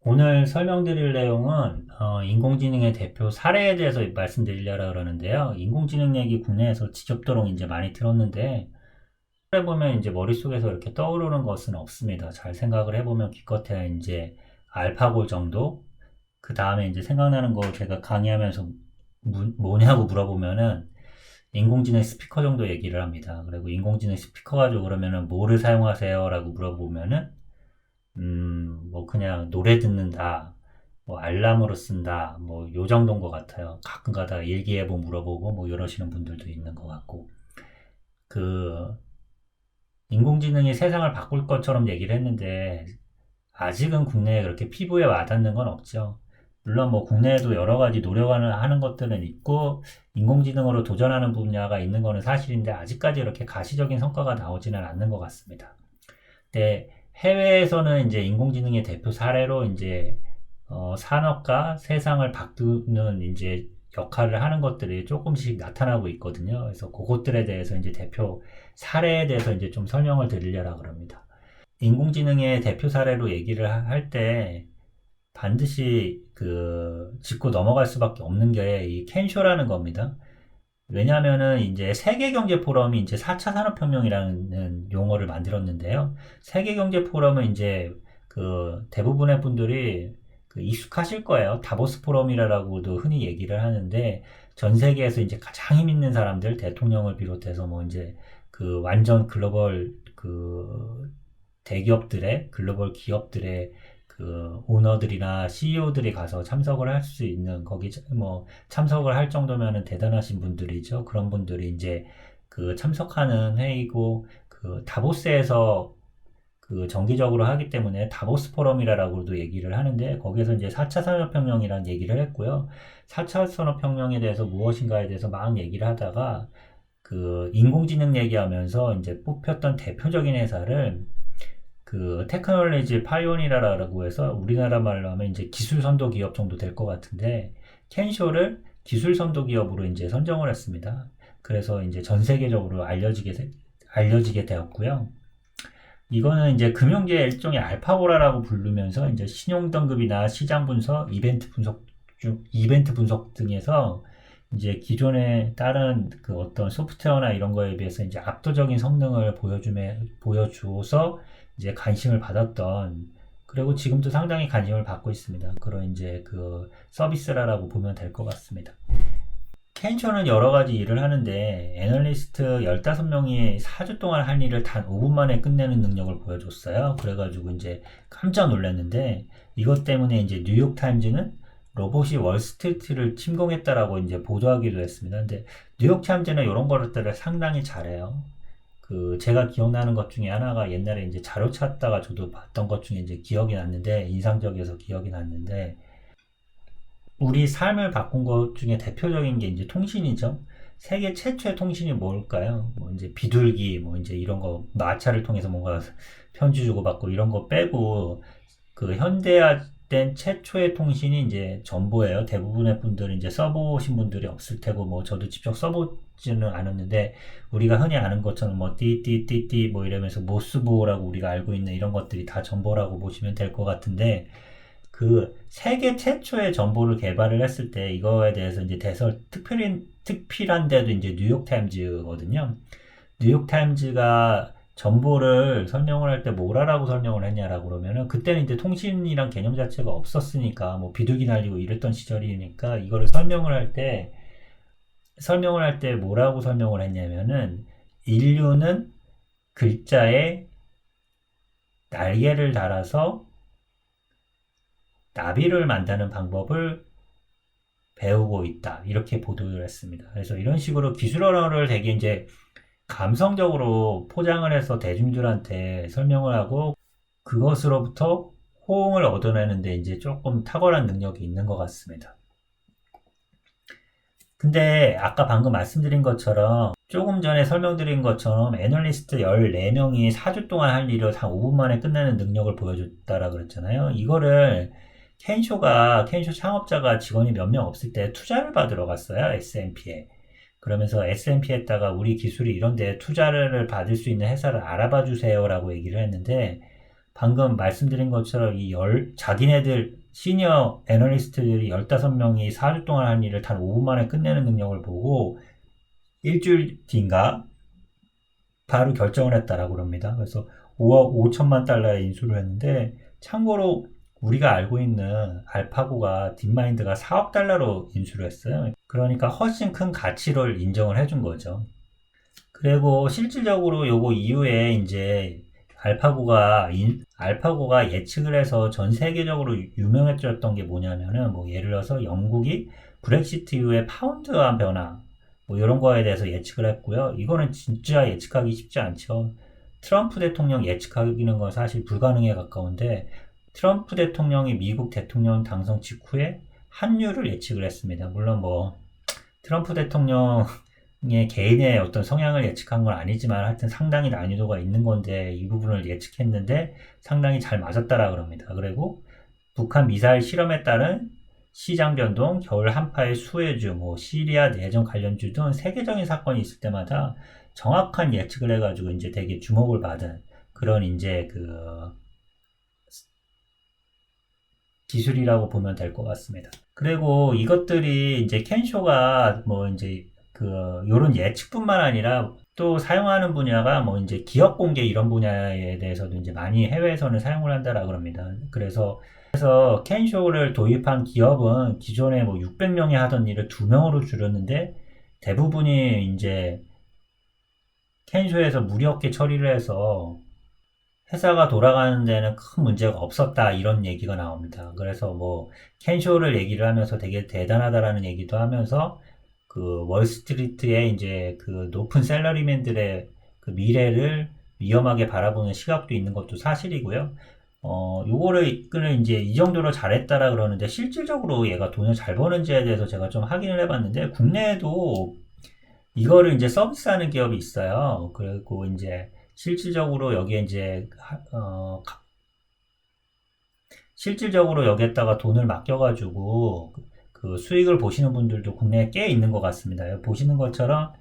오늘 설명드릴 내용은 인공지능의 대표 사례에 대해서 말씀드리려고 그러는데요. 인공지능 얘기 국내에서 지겹도록 이제 많이 들었는데 해보면 이제 머릿속에서 이렇게 떠오르는 것은 없습니다. 잘 생각을 해보면 기껏해야 이제 알파고 정도. 그 다음에 이제 생각나는 거 제가 강의하면서 뭐냐고 물어보면은 인공지능 스피커 정도 얘기를 합니다. 그리고 인공지능 스피커 가지고 그러면은 뭐를 사용하세요? 라고 물어보면은 뭐 그냥 노래 듣는다, 뭐 알람으로 쓴다, 뭐 요 정도인 것 같아요. 가끔 가다가 일기예보 물어보고 뭐 이러시는 분들도 있는 것 같고. 그 인공지능이 세상을 바꿀 것처럼 얘기를 했는데 아직은 국내에 그렇게 피부에 와닿는 건 없죠. 물론 뭐 국내에도 여러 가지 노력하는 것들은 있고 인공지능으로 도전하는 분야가 있는 거는 사실인데 아직까지 이렇게 가시적인 성과가 나오지는 않는 것 같습니다. 근데 해외에서는 이제 인공지능의 대표 사례로 이제 산업과 세상을 바꾸는 이제 역할을 하는 것들이 조금씩 나타나고 있거든요. 그래서 그것들에 대해서 이제 대표 사례에 대해서 이제 좀 설명을 드리려고 그럽니다. 인공지능의 대표 사례로 얘기를 할 때 반드시 짚고 넘어갈 수밖에 없는 게 이 켄쇼라는 겁니다. 왜냐하면은 이제 세계경제 포럼이 이제 4차 산업혁명이라는 용어를 만들었는데요. 세계경제 포럼은 이제 대부분의 분들이 익숙하실 거예요. 다보스 포럼이라고도 흔히 얘기를 하는데 전 세계에서 이제 가장 힘 있는 사람들, 대통령을 비롯해서 뭐 이제 완전 글로벌 대기업들의 글로벌 기업들의 오너들이나 CEO들이 가서 참석을 할 수 있는 거기 뭐 참석을 할 정도면은 대단하신 분들이죠. 그런 분들이 이제 참석하는 회의고 다보스에서 정기적으로 하기 때문에 다보스 포럼이라고도 얘기를 하는데 거기에서 이제 4차 산업혁명이라는 얘기를 했고요. 4차 산업혁명에 대해서 무엇인가에 대해서 막 얘기를 하다가 인공지능 얘기하면서 이제 뽑혔던 대표적인 회사를 테크놀로지 파이오니라라고 해서 우리나라 말로 하면 이제 기술 선도 기업 정도 될 것 같은데 켄쇼를 기술 선도 기업으로 이제 선정을 했습니다. 그래서 이제 전 세계적으로 알려지게 되었고요. 이거는 이제 금융계의 일종의 알파고라라고 부르면서 이제 신용 등급이나 시장 분석, 이벤트 분석 등에서 이제 기존의 다른 어떤 소프트웨어나 이런 거에 비해서 이제 압도적인 성능을 보여주어서 이제 관심을 받았던, 그리고 지금도 상당히 관심을 받고 있습니다. 그런 이제 서비스라고 보면 될 것 같습니다. 켄쇼는 여러 가지 일을 하는데 애널리스트 15명이 4주 동안 한 일을 단 5분 만에 끝내는 능력을 보여줬어요. 그래가지고 이제 깜짝 놀랐는데 이것 때문에 이제 뉴욕타임즈는 로봇이 월스트리트를 침공했다라고 이제 보도하기도 했습니다. 근데 뉴욕타임즈는 이런 것들을 상당히 잘해요. 제가 기억나는 것 중에 하나가 옛날에 이제 자료 찾다가 저도 봤던 것 중에 이제 기억이 났는데 인상적이어서 기억이 났는데 우리 삶을 바꾼 것 중에 대표적인 게 이제 통신이죠. 세계 최초의 통신이 뭘까요? 뭐 이제 비둘기, 뭐 이제 이런 거, 마차를 통해서 뭔가 편지 주고받고 이런 거 빼고 현대화된 최초의 통신이 이제 전보예요. 대부분의 분들은 이제 써보신 분들이 없을 테고, 뭐 저도 직접 써보지는 않았는데 우리가 흔히 아는 것처럼 뭐 띠띠띠띠 뭐 이러면서 모스보라고 우리가 알고 있는 이런 것들이 다 전보라고 보시면 될 것 같은데 세계 최초의 정보를 개발을 했을 때 이거에 대해서 이제 특필한 데도 이제 뉴욕타임즈거든요. 뉴욕타임즈가 정보를 설명을 할 때 뭐라고 설명을 했냐라고 그러면은 그때는 이제 통신이란 개념 자체가 없었으니까 뭐 비둘기 날리고 이랬던 시절이니까 이거를 설명을 할 때 뭐라고 설명을 했냐면은 인류는 글자에 날개를 달아서 나비를 만드는 방법을 배우고 있다. 이렇게 보도를 했습니다. 그래서 이런 식으로 기술 언어를 되게 이제 감성적으로 포장을 해서 대중들한테 설명을 하고 그것으로부터 호응을 얻어내는데 이제 조금 탁월한 능력이 있는 것 같습니다. 근데 아까 방금 말씀드린 것처럼 조금 전에 설명드린 것처럼 애널리스트 14명이 4주 동안 할 일을 한 5분 만에 끝내는 능력을 보여줬다라 그랬잖아요. 이거를 켄쇼 창업자가 직원이 몇 명 없을 때 투자를 받으러 갔어요. S&P에. 그러면서 S&P에다가 우리 기술이 이런데 투자를 받을 수 있는 회사를 알아봐 주세요라고 얘기를 했는데 방금 말씀드린 것처럼 자기네들 시니어 애널리스트들이 15명이 4주 동안 한 일을 단 5분 만에 끝내는 능력을 보고 일주일 뒤인가 바로 결정을 했다라고 합니다. 그래서 5억 5천만 달러에 인수를 했는데, 참고로 우리가 알고 있는 알파고가 딥마인드가 4억 달러로 인수를 했어요. 그러니까 훨씬 큰 가치를 인정을 해준 거죠. 그리고 실질적으로 요거 이후에 이제 알파고가 예측을 해서 전 세계적으로 유명해졌던 게 뭐냐면은, 뭐 예를 들어서 영국이 브렉시트 이후에 파운드화 변화 뭐 이런 거에 대해서 예측을 했고요. 이거는 진짜 예측하기 쉽지 않죠. 트럼프 대통령 예측하기는 건 사실 불가능에 가까운데, 트럼프 대통령이 미국 대통령 당선 직후에 환율을 예측을 했습니다. 물론 뭐 트럼프 대통령의 개인의 어떤 성향을 예측한 건 아니지만 하여튼 상당히 난이도가 있는 건데, 이 부분을 예측했는데 상당히 잘 맞았다라 그럽니다. 그리고 북한 미사일 실험에 따른 시장 변동, 겨울 한파의 수혜주, 뭐 시리아 내전 관련주 등 세계적인 사건이 있을 때마다 정확한 예측을 해가지고 이제 되게 주목을 받은 그런 이제 그 기술이라고 보면 될 것 같습니다. 그리고 이것들이 이제 켄쇼가 뭐 이제 그 요런 예측뿐만 아니라 또 사용하는 분야가 뭐 이제 기업 공개 이런 분야에 대해서도 이제 많이 해외에서는 사용을 한다라고 합니다. 그래서 켄쇼를 도입한 기업은 기존에 뭐 600명이 하던 일을 2명으로 줄였는데, 대부분이 이제 켄쇼에서 무리 없게 처리를 해서 회사가 돌아가는 데는 큰 문제가 없었다, 이런 얘기가 나옵니다. 그래서 뭐 켄쇼를 얘기를 하면서 되게 대단하다라는 얘기도 하면서 그 월스트리트의 이제 그 높은 셀러리맨들의 그 미래를 위험하게 바라보는 시각도 있는 것도 사실이고요. 요거를 이제 이 정도로 잘했다라 그러는데, 실질적으로 얘가 돈을 잘 버는지에 대해서 제가 좀 확인을 해봤는데, 국내에도 이거를 이제 서비스하는 기업이 있어요. 그리고 이제 실질적으로 여기에 이제 실질적으로 여기에다가 돈을 맡겨가지고 그 수익을 보시는 분들도 국내에 꽤 있는 것 같습니다. 보시는 것처럼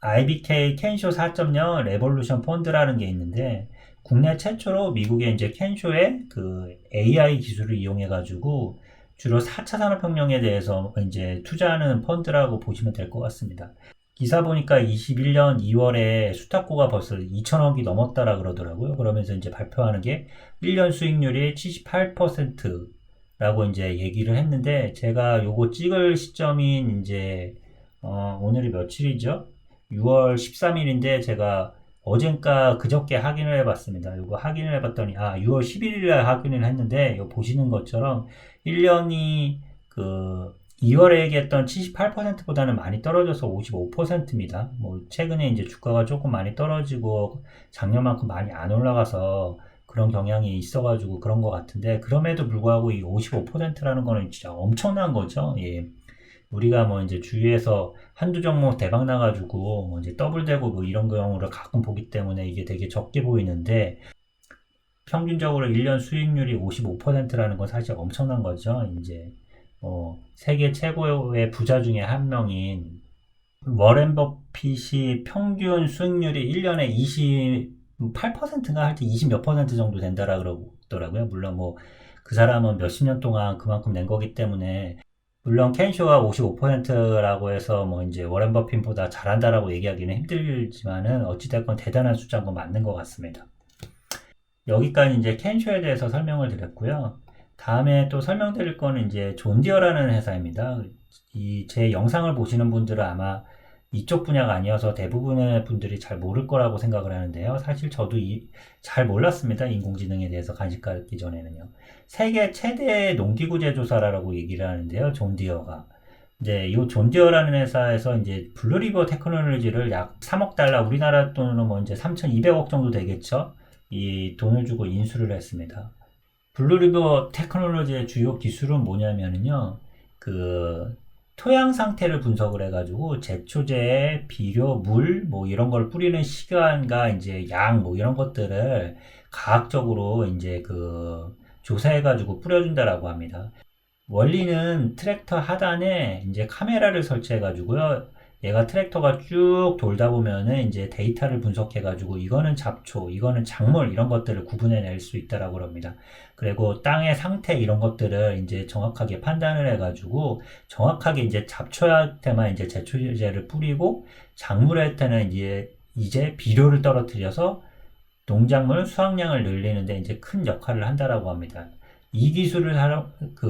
IBK 켄쇼 4.0 레볼루션 펀드라는 게 있는데, 국내 최초로 미국의 이제 켄쇼의 그 AI 기술을 이용해가지고 주로 4차 산업혁명에 대해서 이제 투자하는 펀드라고 보시면 될 것 같습니다. 기사 보니까 21년 2월에 수탁고가 벌써 2천억이 넘었다라 그러더라고요. 그러면서 이제 발표하는 게 1년 수익률이 78%라고 이제 얘기를 했는데, 제가 요거 찍을 시점인 이제 오늘이 며칠이죠? 6월 13일인데 제가 어젠가 그저께 확인을 해봤습니다. 이거 확인을 해봤더니 6월 11일에 확인을 했는데, 이거 보시는 것처럼 1년이 그 2월에 얘기했던 78%보다는 많이 떨어져서 55%입니다. 뭐 최근에 이제 주가가 조금 많이 떨어지고 작년만큼 많이 안 올라가서 그런 경향이 있어가지고 그런 것 같은데, 그럼에도 불구하고 이 55%라는 거는 진짜 엄청난 거죠. 예. 우리가 뭐 이제 주위에서 한두 종목 대박 나가지고 뭐 이제 더블되고 뭐 이런 경우를 가끔 보기 때문에 이게 되게 적게 보이는데, 평균적으로 1년 수익률이 55%라는 건 사실 엄청난 거죠. 이제 세계 최고의 부자 중에 한 명인 워렌 버핏이 평균 수익률이 1년에 28%인가 할 때 20 몇 퍼센트 정도 된다라 그러더라고요. 물론 뭐 그 사람은 몇십 년 동안 그만큼 낸 거기 때문에, 물론 켄쇼가 55%라고 해서 뭐 이제 워렌 버핏보다 잘한다라고 얘기하기는 힘들지만은 어찌됐건 대단한 숫자인 건 맞는 것 같습니다. 여기까지 이제 켄쇼에 대해서 설명을 드렸고요. 다음에 또 설명드릴 거는 이제 존디어라는 회사입니다. 제 영상을 보시는 분들은 아마 이쪽 분야가 아니어서 대부분의 분들이 잘 모를 거라고 생각을 하는데요. 사실 저도 잘 몰랐습니다. 인공지능에 대해서 관심 갖기 전에는요. 세계 최대 농기구 제조사라고 얘기를 하는데요. 존디어가. 이제 이 존디어라는 회사에서 이제 블루리버 테크놀로지를 약 3억 달러, 우리나라 돈으로 뭐 이제 3,200억 정도 되겠죠. 이 돈을 주고 인수를 했습니다. 블루리버 테크놀로지의 주요 기술은 뭐냐면요. 그 토양 상태를 분석을 해가지고 제초제, 비료, 물, 뭐 이런 걸 뿌리는 시간과 이제 양, 뭐 이런 것들을 과학적으로 이제 그 조사해가지고 뿌려준다라고 합니다. 원리는 트랙터 하단에 이제 카메라를 설치해가지고요. 얘가 트랙터가 쭉 돌다 보면은 이제 데이터를 분석해가지고 이거는 잡초, 이거는 작물 이런 것들을 구분해낼 수 있다라고 합니다. 그리고 땅의 상태 이런 것들을 이제 정확하게 판단을 해가지고 정확하게 이제 잡초한테만 이제 제초제를 뿌리고 작물한테는 이제 비료를 떨어뜨려서 농작물 수확량을 늘리는데 이제 큰 역할을 한다라고 합니다. 이 기술을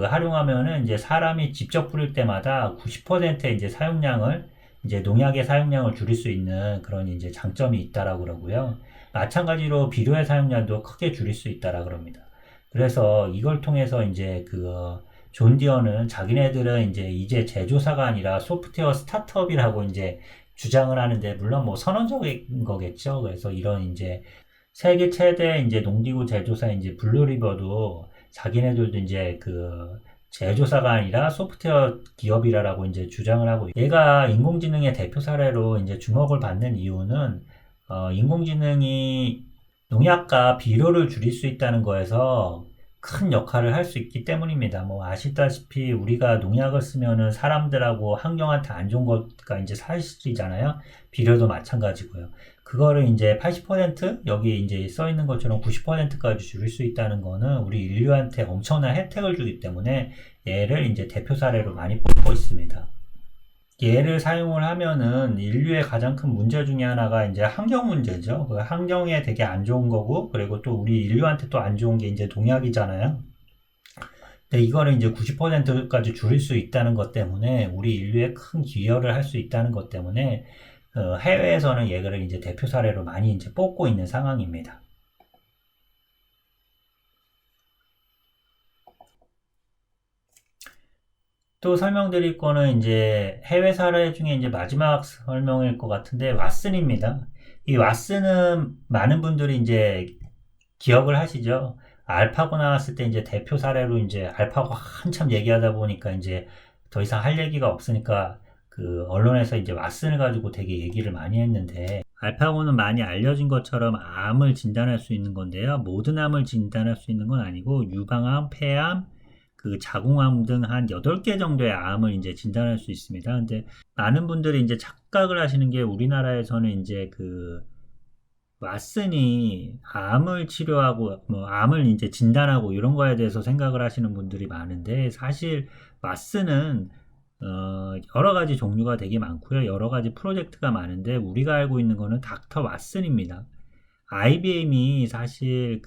활용하면은 이제 사람이 직접 뿌릴 때마다 90%의 이제 사용량을 이제 농약의 사용량을 줄일 수 있는 그런 이제 장점이 있다라고 그러고요. 마찬가지로 비료의 사용량도 크게 줄일 수 있다라고 그럽니다. 그래서 이걸 통해서 이제 존 디어는 자기네들은 이제 제조사가 아니라 소프트웨어 스타트업이라고 이제 주장을 하는데 물론 뭐 선언적인 거겠죠. 그래서 이런 이제 세계 최대 이제 농기구 제조사인 이제 블루리버도 자기네들도 이제 제조사가 아니라 소프트웨어 기업이라고 이제 주장을 하고 얘가 인공지능의 대표 사례로 이제 주목을 받는 이유는 인공지능이 농약과 비료를 줄일 수 있다는 거에서 큰 역할을 할 수 있기 때문입니다. 뭐 아시다시피 우리가 농약을 쓰면은 사람들하고 환경한테 안 좋은 거가 이제 사실이잖아요. 비료도 마찬가지고요. 그거를 이제 80% 여기 이제 써 있는 것처럼 90%까지 줄일 수 있다는 거는 우리 인류한테 엄청난 혜택을 주기 때문에 얘를 이제 대표 사례로 많이 뽑고 있습니다. 얘를 사용을 하면은 인류의 가장 큰 문제 중에 하나가 이제 환경 문제죠. 그 환경에 되게 안 좋은 거고, 그리고 또 우리 인류한테 또 안 좋은 게 이제 농약이잖아요. 근데 이거를 이제 90%까지 줄일 수 있다는 것 때문에 우리 인류에 큰 기여를 할 수 있다는 것 때문에 해외에서는 얘를 이제 대표 사례로 많이 이제 뽑고 있는 상황입니다. 또 설명드릴 거는 이제 해외 사례 중에 이제 마지막 설명일 것 같은데 왓슨입니다. 이 왓슨은 많은 분들이 이제 기억을 하시죠. 알파고 나왔을 때 이제 대표 사례로 이제 알파고 한참 얘기하다 보니까 이제 더 이상 할 얘기가 없으니까 언론에서 이제 왓슨을 가지고 되게 얘기를 많이 했는데 알파고는 많이 알려진 것처럼 암을 진단할 수 있는 건데요. 모든 암을 진단할 수 있는 건 아니고 유방암, 폐암, 자궁암 등 한 8개 정도의 암을 이제 진단할 수 있습니다. 근데 많은 분들이 이제 착각을 하시는 게 우리나라에서는 이제 왓슨이 암을 치료하고 뭐 암을 이제 진단하고 이런 거에 대해서 생각을 하시는 분들이 많은데 사실 왓슨은 여러 가지 종류가 되게 많고요. 여러 가지 프로젝트가 많은데 우리가 알고 있는 거는 닥터 왓슨입니다. IBM이 사실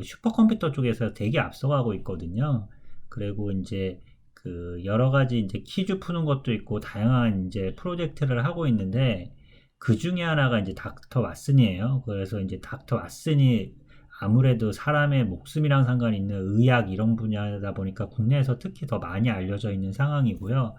슈퍼컴퓨터 쪽에서 되게 앞서가고 있거든요. 그리고 이제 여러 가지 이제 퀴즈 푸는 것도 있고 다양한 이제 프로젝트를 하고 있는데 그 중에 하나가 이제 닥터 왓슨이에요. 그래서 이제 닥터 왓슨이 아무래도 사람의 목숨이랑 상관이 있는 의학 이런 분야다 보니까 국내에서 특히 더 많이 알려져 있는 상황이고요.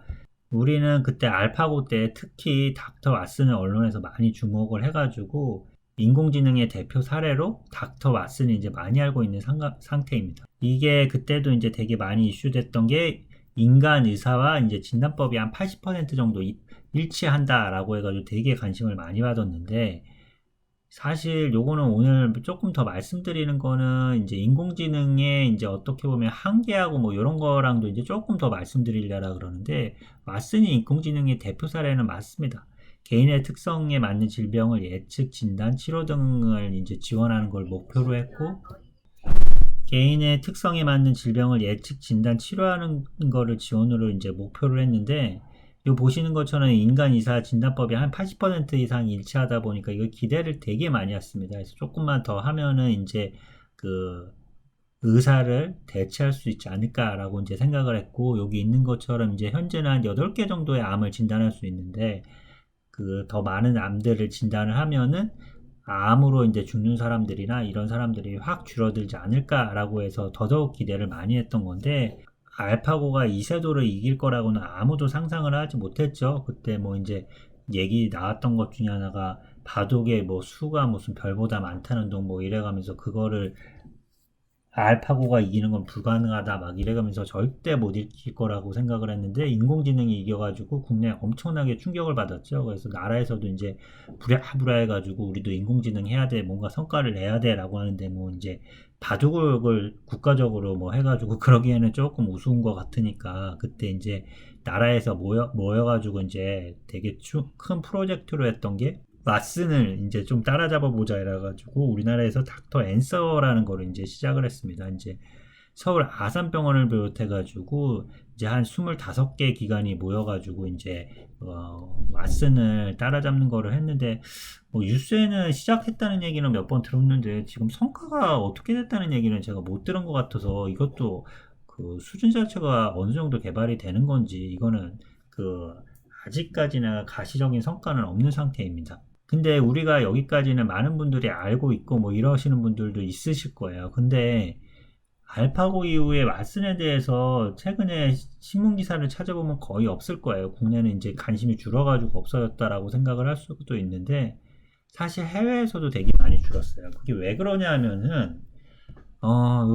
우리는 그때 알파고 때 특히 닥터 왓슨을 언론에서 많이 주목을 해가지고 인공지능의 대표 사례로 닥터 왓슨이 이제 많이 알고 있는 상태입니다. 이게 그때도 이제 되게 많이 이슈됐던 게 인간 의사와 이제 진단법이 한 80% 정도 일치한다라고 해가지고 되게 관심을 많이 받았는데 사실 요거는 오늘 조금 더 말씀드리는 거는 이제 인공지능의 이제 어떻게 보면 한계하고 뭐 이런 거랑도 이제 조금 더 말씀드리려라 그러는데 왓슨이 인공지능의 대표 사례는 맞습니다. 개인의 특성에 맞는 질병을 예측, 진단, 치료 등을 이제 지원하는 걸 목표로 했고 개인의 특성에 맞는 질병을 예측, 진단, 치료하는 거를 지원으로 이제 목표를 했는데 요 보시는 것처럼 인간 의사 진단법이 한 80% 이상 일치하다 보니까 이거 기대를 되게 많이 했습니다. 그래서 조금만 더 하면은 이제 의사를 대체할 수 있지 않을까라고 이제 생각을 했고 여기 있는 것처럼 이제 현재는 한 8개 정도의 암을 진단할 수 있는데 더 많은 암들을 진단을 하면은 암으로 이제 죽는 사람들이나 이런 사람들이 확 줄어들지 않을까라고 해서 더더욱 기대를 많이 했던 건데 알파고가 이세돌을 이길 거라고는 아무도 상상을 하지 못했죠. 그때 뭐 이제 얘기 나왔던 것 중에 하나가 바둑의 뭐 수가 무슨 별보다 많다는 둥 뭐 이래가면서 그거를 알파고가 이기는 건 불가능하다 막 이래가면서 절대 못 이길 거라고 생각을 했는데 인공지능이 이겨가지고 국내에 엄청나게 충격을 받았죠. 그래서 나라에서도 이제 부랴부랴 해가지고 우리도 인공지능 해야 돼, 뭔가 성과를 내야 돼라고 하는데 뭐 이제 바둑을 국가적으로 뭐 해가지고 그러기에는 조금 우스운 것 같으니까 그때 이제 나라에서 모여가지고 이제 되게 큰 프로젝트로 했던 게 왓슨을 이제 좀 따라잡아 보자 이래가지고 우리나라에서 닥터 앤서라는 거를 이제 시작을 했습니다. 이제 서울 아산병원을 비롯해가지고 이제 한 25개 기관이 모여가지고 이제 왓슨을 따라잡는 거를 했는데 뭐 뉴스에는 시작했다는 얘기는 몇 번 들었는데 지금 성과가 어떻게 됐다는 얘기는 제가 못 들은 것 같아서 이것도 그 수준 자체가 어느 정도 개발이 되는 건지 이거는 그 아직까지는 가시적인 성과는 없는 상태입니다. 근데 우리가 여기까지는 많은 분들이 알고 있고 뭐 이러시는 분들도 있으실 거예요. 근데 알파고 이후에 왓슨에 대해서 최근에 신문 기사를 찾아보면 거의 없을 거예요. 국내는 이제 관심이 줄어가지고 없어졌다라고 생각을 할 수도 있는데 사실 해외에서도 되게 많이 줄었어요. 그게 왜 그러냐 하면은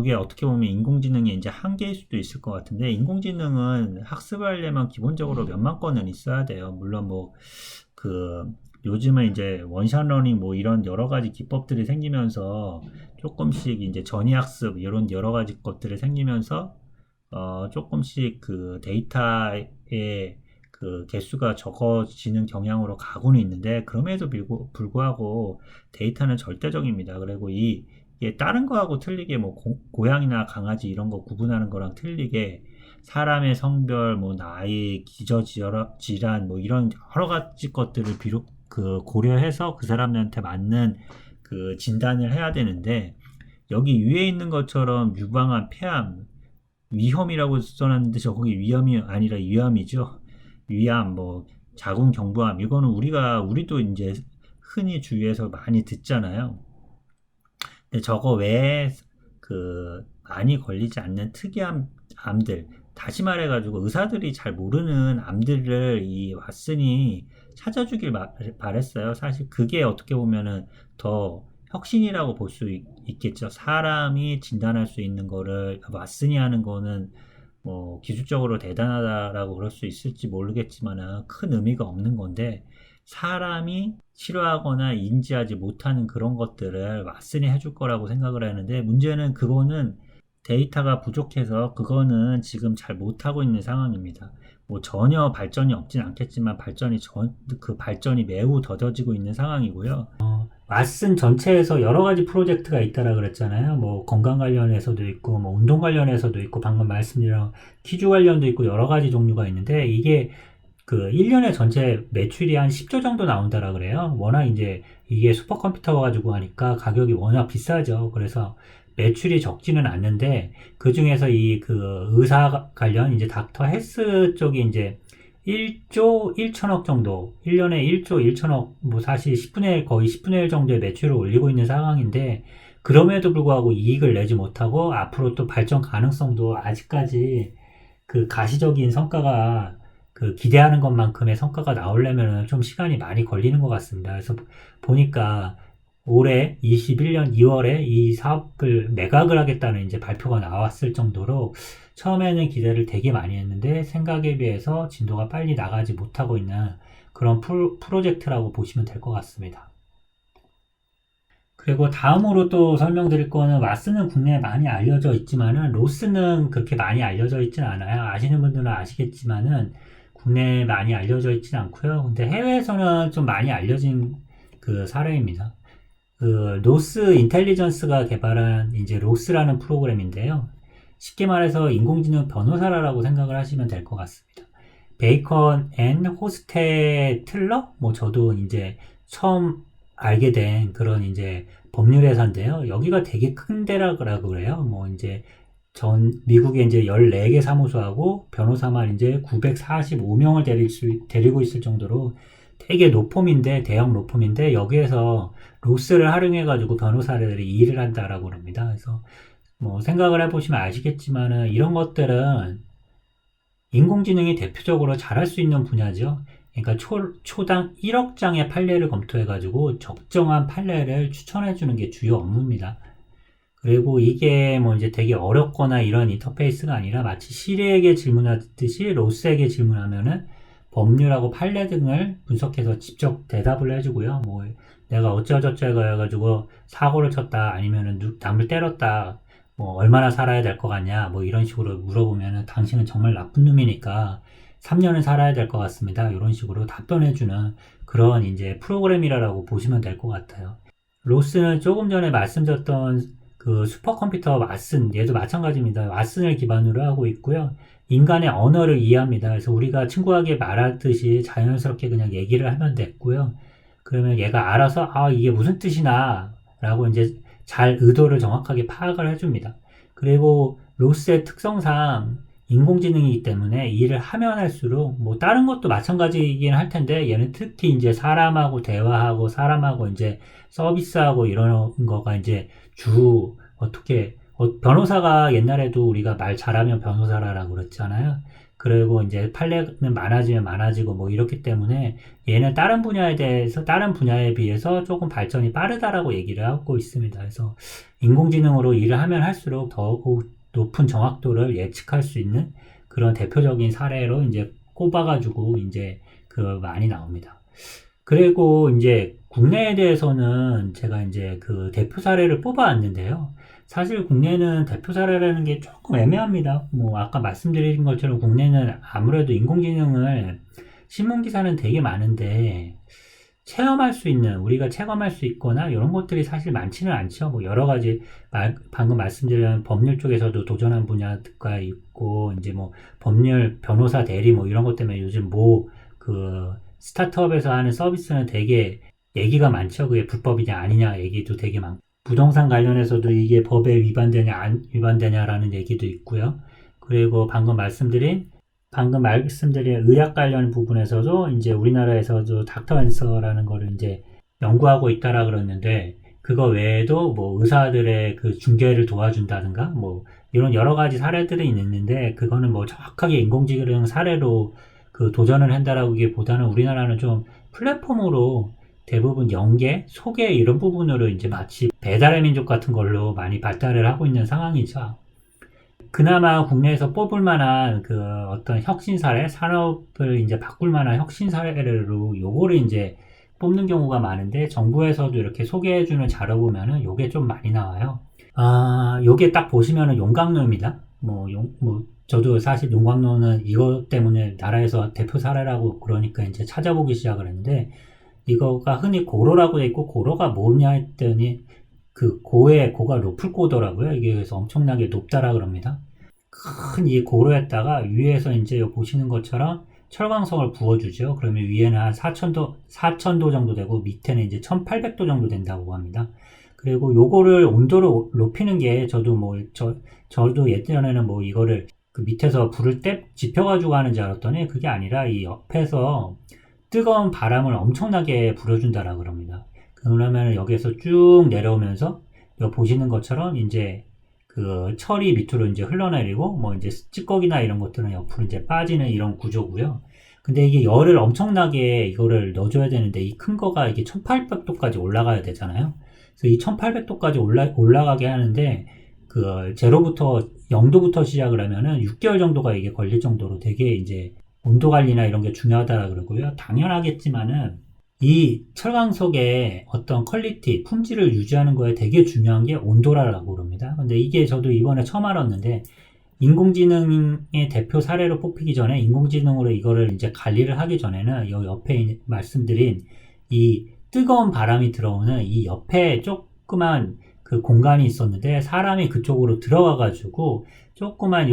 이게 어떻게 보면 인공지능의 이제 한계일 수도 있을 것 같은데 인공지능은 학습을 하려면 기본적으로 몇만 건은 있어야 돼요. 물론 그 요즘은 이제 원샷 러닝 뭐 이런 여러 가지 기법들이 생기면서 조금씩 이제 전이학습 이런 여러 가지 것들이 생기면서 조금씩 그 데이터의 그 개수가 적어지는 경향으로 가고는 있는데 그럼에도 불구하고 데이터는 절대적입니다. 그리고 이게 다른 거하고 틀리게 뭐 고양이나 강아지 이런 거 구분하는 거랑 틀리게 사람의 성별, 뭐 나이, 기저질환 뭐 이런 여러 가지 것들을 고려해서 그 사람한테 맞는 그 진단을 해야 되는데 여기 위에 있는 것처럼 유방암, 폐암, 위험이라고 써놨는데 거기 위험이 아니라 위암이죠. 위암, 뭐 자궁 경부암 이거는 우리도 이제 흔히 주위에서 많이 듣잖아요. 근데 저거 외에 그 많이 걸리지 않는 특이한 암들, 다시 말해가지고 의사들이 잘 모르는 암들을 이 왓슨이 찾아주길 바랬어요. 사실 그게 어떻게 보면은 더 혁신이라고 볼 수 있겠죠. 사람이 진단할 수 있는 거를 왓슨이 하는 거는 뭐 기술적으로 대단하다라고 그럴 수 있을지 모르겠지만 큰 의미가 없는 건데 사람이 치료하거나 인지하지 못하는 그런 것들을 왓슨이 해줄 거라고 생각을 하는데 문제는 그거는 데이터가 부족해서 그거는 지금 잘 못하고 있는 상황입니다. 뭐 전혀 발전이 없진 않겠지만 그 발전이 매우 더뎌지고 있는 상황이고요. 왓슨 전체에서 여러 가지 프로젝트가 있다라 그랬잖아요. 뭐 건강 관련해서도 있고 뭐 운동 관련해서도 있고 방금 말씀드린 퀴즈 관련도 있고 여러 가지 종류가 있는데 이게 그 1년에 전체 매출이 한 10조 정도 나온다라 그래요. 워낙 이제 이게 슈퍼컴퓨터 가지고 하니까 가격이 워낙 비싸죠. 그래서 매출이 적지는 않는데 그 중에서 이 그 의사 관련 이제 닥터 헬스 쪽이 이제 1조 1천억 정도, 1년에 1조 1천억, 뭐 사실 거의 10분의 1 정도의 매출을 올리고 있는 상황인데, 그럼에도 불구하고 이익을 내지 못하고, 앞으로 또 발전 가능성도 아직까지 그 가시적인 성과가 그 기대하는 것만큼의 성과가 나오려면 좀 시간이 많이 걸리는 것 같습니다. 그래서 보니까 올해 21년 2월에 이 사업을 매각을 하겠다는 이제 발표가 나왔을 정도로 처음에는 기대를 되게 많이 했는데 생각에 비해서 진도가 빨리 나가지 못하고 있는 그런 프로젝트라고 보시면 될 것 같습니다. 그리고 다음으로 또 설명드릴 거는 왓슨은 국내에 많이 알려져 있지만은 로스는 그렇게 많이 알려져 있진 않아요. 아시는 분들은 아시겠지만은 국내에 많이 알려져 있진 않고요. 근데 해외에서는 좀 많이 알려진 그 사례입니다. 그 노스 인텔리전스가 개발한 이제 로스라는 프로그램인데요. 쉽게 말해서 인공지능 변호사라고 생각을 하시면 될 것 같습니다. 베이컨 앤 호스테 틀러? 뭐 저도 이제 처음 알게 된 그런 이제 법률 회사인데요. 여기가 되게 큰 데라고 그래요. 뭐 이제 미국에 이제 14개 사무소하고 변호사만 이제 945명을 데리고 있을 정도로 되게 대형 로펌인데 여기에서 로스를 활용해가지고 변호사들이 일을 한다라고 합니다. 그래서 뭐 생각을 해보시면 아시겠지만은 이런 것들은 인공지능이 대표적으로 잘할 수 있는 분야죠. 그러니까 초당 1억 장의 판례를 검토해가지고 적정한 판례를 추천해주는 게 주요 업무입니다. 그리고 이게 뭐 이제 되게 어렵거나 이런 인터페이스가 아니라 마치 시리에게 질문하듯이 로스에게 질문하면은 법률하고 판례 등을 분석해서 직접 대답을 해주고요. 뭐 내가 어쩌저쩌고 해가지고 사고를 쳤다 아니면은 남을 때렸다 뭐 얼마나 살아야 될 것 같냐 뭐 이런 식으로 물어보면은 당신은 정말 나쁜 놈이니까 3년은 살아야 될 것 같습니다. 이런 식으로 답변해주는 그런 이제 프로그램이라고 보시면 될 것 같아요. 로스는 조금 전에 말씀드렸던 그 슈퍼컴퓨터 왓슨, 얘도 마찬가지입니다. 왓슨을 기반으로 하고 있고요. 인간의 언어를 이해합니다. 그래서 우리가 친구에게 말하듯이 자연스럽게 그냥 얘기를 하면 됐고요. 그러면 얘가 알아서, 아, 이게 무슨 뜻이나, 라고 이제 잘 의도를 정확하게 파악을 해줍니다. 그리고 로스의 특성상 인공지능이기 때문에 일을 하면 할수록 뭐 다른 것도 마찬가지이긴 할 텐데 얘는 특히 이제 사람하고 대화하고 사람하고 이제 서비스하고 이런 거가 이제 주 어떻게 변호사가 옛날에도 우리가 말 잘하면 변호사라고 그랬잖아요. 그리고 이제 판례는 많아지면 많아지고 뭐 이렇기 때문에 얘는 다른 분야에 대해서 다른 분야에 비해서 조금 발전이 빠르다라고 얘기를 하고 있습니다. 그래서 인공지능으로 일을 하면 할수록 더욱 높은 정확도를 예측할 수 있는 그런 대표적인 사례로 이제 꼽아가지고 이제 그 많이 나옵니다. 그리고 이제 국내에 대해서는 제가 이제 그 대표 사례를 뽑아왔는데요. 사실 국내는 대표 사례라는 게 조금 애매합니다. 뭐 아까 말씀드린 것처럼 국내는 아무래도 인공지능을 신문기사는 되게 많은데 체험할 수 있는 우리가 체감할 수 있거나 이런 것들이 사실 많지는 않죠. 뭐 여러 가지 방금 말씀드린 법률 쪽에서도 도전한 분야가 있고 이제 뭐 법률 변호사 대리 뭐 이런 것 때문에 요즘 뭐 그 스타트업에서 하는 서비스는 되게 얘기가 많죠. 그게 불법이냐 아니냐 얘기도 되게 많고 부동산 관련해서도 이게 법에 위반되냐 안 위반되냐라는 얘기도 있고요. 그리고 방금 말씀드린 의학 관련 부분에서도 이제 우리나라에서도 닥터 앤서라는 거를 이제 연구하고 있다라 그러는데 그거 외에도 뭐 의사들의 그 중개를 도와준다든가 뭐 이런 여러 가지 사례들이 있는데 그거는 뭐 정확하게 인공지능 사례로 그 도전을 한다라기보다는 우리나라는 좀 플랫폼으로 대부분 연계, 소개 이런 부분으로 이제 마치 배달의 민족 같은 걸로 많이 발달을 하고 있는 상황이죠. 그나마 국내에서 뽑을 만한 그 어떤 혁신 사례, 산업을 이제 바꿀 만한 혁신 사례로 요거를 이제 뽑는 경우가 많은데 정부에서도 이렇게 소개해주는 자료 보면은 요게 좀 많이 나와요. 아, 요게 딱 보시면은 용광로입니다. 저도 사실 용광로는 이것 때문에 나라에서 대표 사례라고 그러니까 이제 찾아보기 시작을 했는데 이거가 흔히 고로라고 돼 있고 고로가 뭐냐 했더니 그 고가 높을 고더라고요. 이게 그래서 엄청나게 높다라 그럽니다. 큰 이 고로에다가 위에서 이제 보시는 것처럼 철광석을 부어주죠. 그러면 위에는 한 4,000도 정도 되고 밑에는 이제 1,800도 정도 된다고 합니다. 그리고 요거를 온도를 높이는 게 저도 예전에는 뭐 이거를 그 밑에서 불을 지펴가지고 하는 줄 알았더니 그게 아니라 이 옆에서 뜨거운 바람을 엄청나게 불어준다라 그럽니다. 그러면 여기에서 쭉 내려오면서 여기 보시는 것처럼 이제 그 철이 밑으로 이제 흘러내리고 뭐 이제 찌꺼기나 이런 것들은 옆으로 이제 빠지는 이런 구조고요. 근데 이게 열을 엄청나게 이거를 넣어줘야 되는데 이 큰 거가 이게 1800도까지 올라가야 되잖아요. 그래서 이 1800도까지 올라가게 하는데 그 제로부터 0도부터 시작을 하면은 6개월 정도가 이게 걸릴 정도로 되게 이제 온도 관리나 이런 게 중요하다라 그러고요. 당연하겠지만은 이 철광석의 어떤 퀄리티, 품질을 유지하는 거에 되게 중요한 게 온도라고 그럽니다. 근데 이게 저도 이번에 처음 알았는데 인공지능의 대표 사례로 뽑히기 전에 인공지능으로 이거를 이제 관리를 하기 전에는 이 옆에 말씀드린 이 뜨거운 바람이 들어오는 이 옆에 조그만 그 공간이 있었는데 사람이 그쪽으로 들어가 가지고 조그만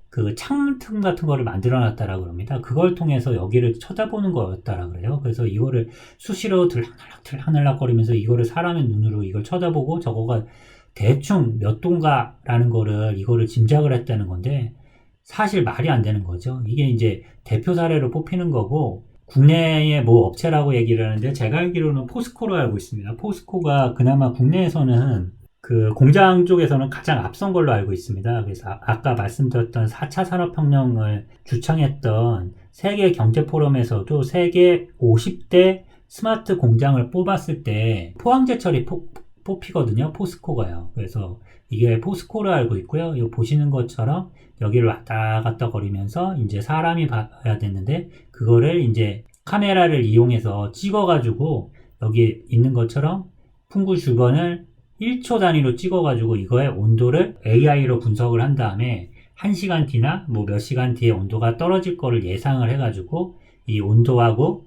그 창틀 같은 거를 만들어 놨다라고 그럽니다. 그걸 통해서 여기를 쳐다보는 거였다라 그래요. 그래서 이거를 수시로 들락날락 거리면서 이거를 사람의 눈으로 이걸 쳐다보고 저거가 대충 몇 도인가라는 이거를 짐작을 했다는 건데 사실 말이 안 되는 거죠. 이게 이제 대표 사례로 뽑히는 거고 국내의 뭐 업체라고 얘기를 하는데 제가 알기로는 포스코로 알고 있습니다. 포스코가 그나마 국내에서는 그 공장 쪽에서는 가장 앞선 걸로 알고 있습니다. 그래서 아까 말씀드렸던 4차 산업혁명을 주창했던 세계 경제 포럼에서도 세계 50대 스마트 공장을 뽑았을 때 포항제철이 뽑히거든요. 포스코가요. 그래서 이게 포스코로 알고 있고요. 이거 보시는 것처럼 여기를 왔다 갔다 거리면서 이제 사람이 봐야 되는데 그거를 이제 카메라를 이용해서 찍어가지고 여기 있는 것처럼 풍구 주변을 1초 단위로 찍어가지고 이거의 온도를 AI로 분석을 한 다음에 1시간 뒤나 뭐 몇 시간 뒤에 온도가 떨어질 거를 예상을 해가지고 이 온도하고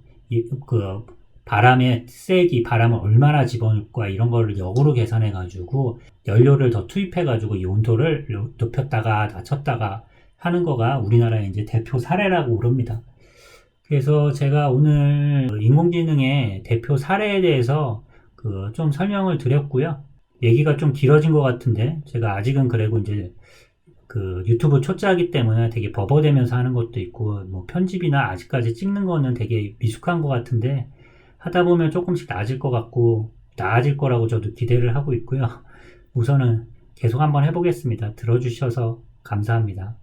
그 바람의 세기, 바람을 얼마나 집어넣을까 이런 거를 역으로 계산해가지고 연료를 더 투입해가지고 이 온도를 높였다가 낮췄다가 하는 거가 우리나라의 이제 대표 사례라고 그럽니다. 그래서 제가 오늘 인공지능의 대표 사례에 대해서 좀 설명을 드렸고요. 얘기가 좀 길어진 것 같은데 제가 아직은 그래도 이제 유튜브 초짜이기 때문에 되게 버버대면서 하는 것도 있고 뭐 편집이나 아직까지 찍는 거는 되게 미숙한 것 같은데 하다 보면 조금씩 나아질 것 같고 나아질 거라고 저도 기대를 하고 있고요. 우선은 계속 한번 해보겠습니다. 들어주셔서 감사합니다.